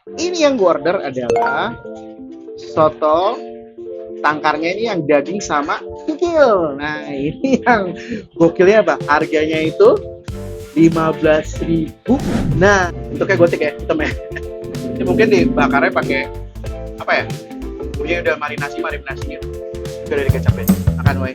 Ini yang gue order adalah soto tangkarnya ini yang daging sama kikil. Nah, ini yang gokilnya apa? Harganya itu 15.000. Nah, bentuknya gotik ya, hitam ya. Ini mungkin dibakarnya pakai apa ya? Punya udah marinasi gitu. Udah dari kecap ya. Makan woi.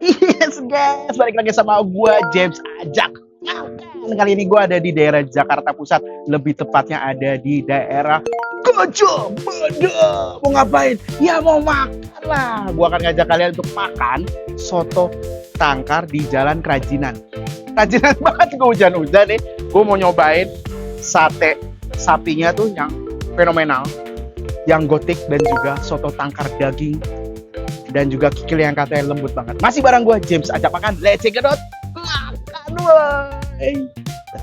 Yes guys, balik lagi sama gua James Ajak. Kali ini gua ada di daerah Jakarta Pusat, lebih tepatnya ada di daerah Gajah Mada. Mau ngapain? Ya mau makan lah. Gua akan ngajak kalian untuk makan soto tangkar di Jalan Kerajinan. Kerajinan banget, gue hujan-hujan nih. Gue mau nyobain sate sapinya tuh yang fenomenal, yang gotik, dan juga soto tangkar daging dan juga kikil yang katanya lembut banget. Masih bareng gue James Ajak Makan. Let's check it out. Makan woy.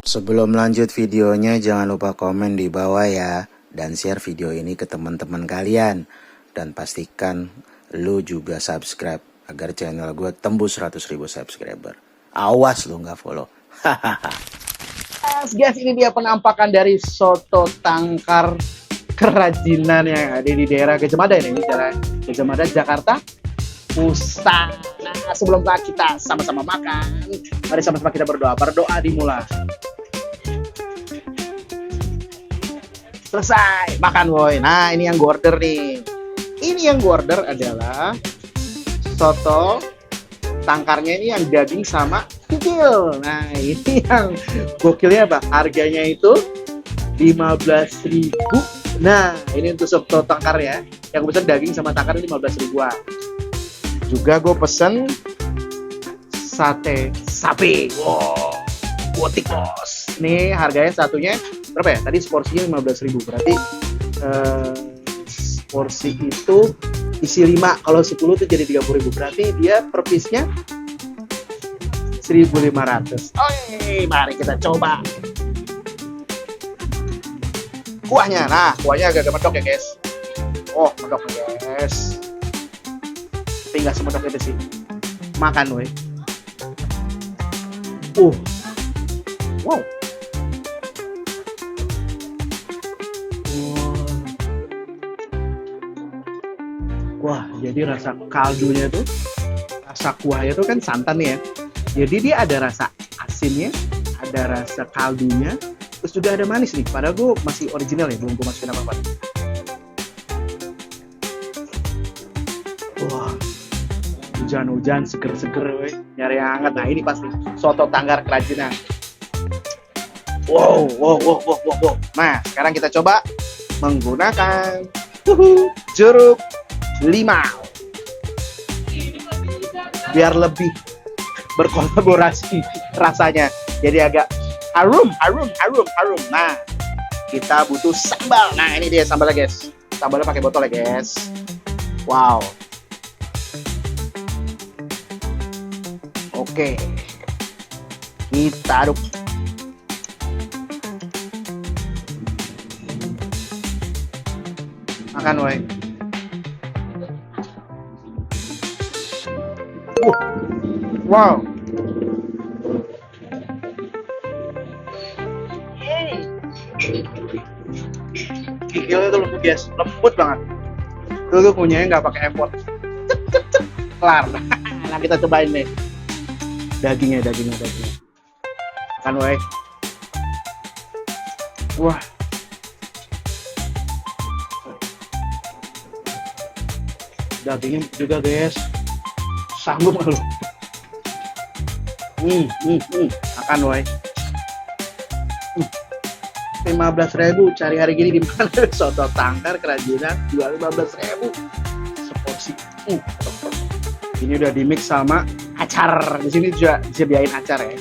Sebelum lanjut videonya, jangan lupa komen di bawah ya, dan share video ini ke teman-teman kalian, dan pastikan lu juga subscribe agar channel gue tembus 100.000 subscriber. Awas lu nggak follow. Guys, ini dia penampakan dari soto tangkar kerajinan yang ada di daerah Gajah Mada ini. Ini Jalan Gajah Mada, Jakarta Pusat. Nah, sebelum kita sama-sama makan, mari sama-sama kita berdoa. Berdoa dimulai. Selesai makan woi. Nah, ini yang gue order nih. Ini yang gue order adalah soto tangkarnya ini yang daging sama kikil. Nah, ini yang gokilnya apa? Harganya itu 15.000. Nah, ini untuk soto tangkar ya. Yang pesan daging sama tangkar ini 15.000-an. Juga gue pesen sate sapi. Wow, gotik bos. Nih harganya satunya berapa ya? Tadi porsinya 15.000. Berarti porsi itu isi 5. Kalau 10 itu jadi 30.000. Berarti dia per piece-nya 1.500. Oke, mari kita coba. Kuahnya, nah kuahnya agak medok ya guys. Oh, medok guys. Tapi nggak semedok itu sih. Makan weh. Wow. Wah, jadi rasa kaldunya tuh, rasa kuahnya tuh kan santan ya. Jadi dia ada rasa asinnya, ada rasa kaldunya, terus juga ada manis nih. Padahal gue masih original ya, belum gue masukin apa-apa. Wah, hujan-hujan, seger-seger, weh. Nyari yang hangat. Nah, ini pasti soto tangkar kerajinan. Wow. Nah, sekarang kita coba menggunakan jeruk limau. Biar lebih berkolaborasi rasanya. Jadi agak harum. Nah, kita butuh sambal. Nah, ini dia sambalnya, guys. Sambalnya pakai botol ya, guys. Wow. Oke. Kita aduk. Makan, woy. Wow. Kikilnya tuh lembut guys, lembut banget. Itu punyanya nggak pakai effort. Kelar. Nah, kita cobain nih. Dagingnya. Kan woi. Wah. Dagingnya juga guys. Sanggup lu. Makan woi. 15.000 cari hari gini di mana? Soto tangkar kerajinan jual 15.000 seporsi. Ini udah di mix sama acar. Di sini juga disediain acar ya.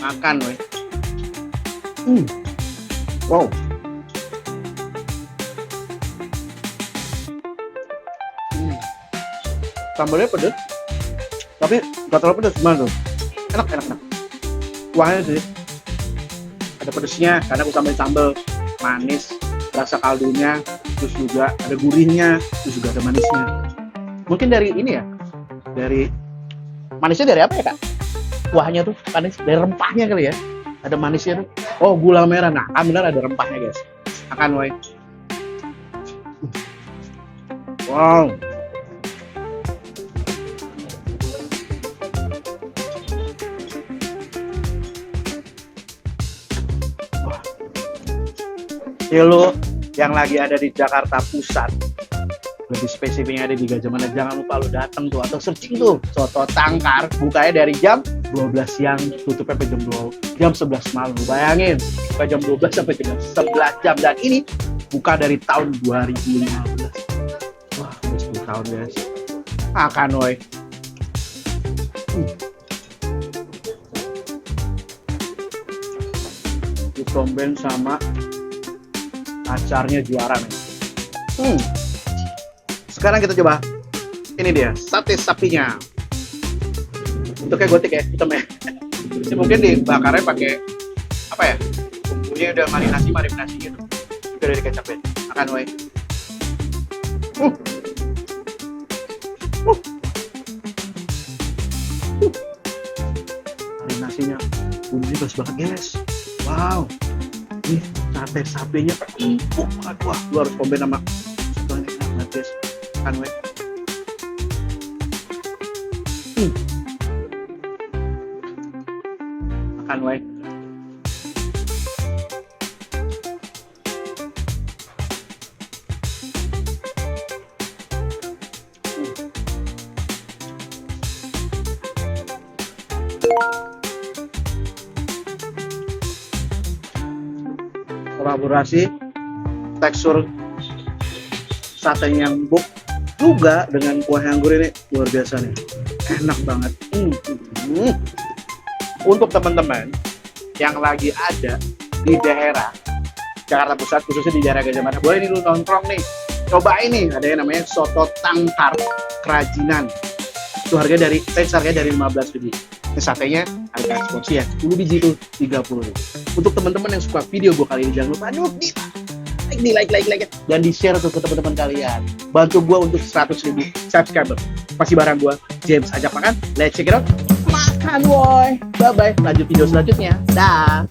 Makan woi. Wow. Sambalnya pedes, tapi nggak terlalu pedes, gimana tuh? Enak, enak, enak. Kuahnya sih, ada pedesnya karena aku tambahin sambal, manis, rasa kaldunya, terus juga ada gurihnya, terus juga ada manisnya. Mungkin dari ini ya, dari manisnya dari apa ya kak? Kuahnya tuh manis, dari rempahnya kali ya. Ada manisnya tuh. Oh, gula merah. Nah, benar ada rempahnya guys. Makan woy. Wow. Lo yang lagi ada di Jakarta Pusat, lebih spesifiknya ada di Gajah Mada, jangan lupa lo datang tuh atau searching tuh soto tangkar. Bukanya dari jam 12 siang, tutupnya sampai jam 11 malam. Bayangin, sampai jam 12 sampai jam 11 jam, dan ini buka dari tahun 2015. Wah, udah 10 tahun guys. Makan woy. Ditomben sama acarnya juara nih. Sekarang kita coba. Ini dia sate sapinya. Bentuknya gotik ya, hitam ya. Jadi mungkin dibakarnya pakai apa ya? Bumbunya udah marinasi gitu. Juga udah dikecapin. Makan woy. Marinasinya bumbunya bagus banget guys. Wow. Nih sate sapinya empuk banget. Wah, lu harus cobain sama sotonya enak banget guys. Makan woy. Makan woy. Kolaborasi tekstur satenya yang empuk juga dengan kuah yang gurih ini luar biasa nih, enak banget. Untuk teman-teman yang lagi ada di daerah Jakarta Pusat, khususnya di daerah Gajah Mada, boleh nih lu nongkrong nih, cobain nih, ada yang namanya soto tangkar kerajinan. Itu harganya dari 15.000. Ini satenya harga ekspor ya, 10 biji itu 30.000. Untuk teman-teman yang suka video gue kali ini, jangan lupa like dan di share tuh ke teman-teman kalian. Bantu gue untuk 100.000 subscriber. Pasti barang gue James Ajak Makan. Let's check it out. Makan woy. Bye bye. Lanjut video selanjutnya. Dah.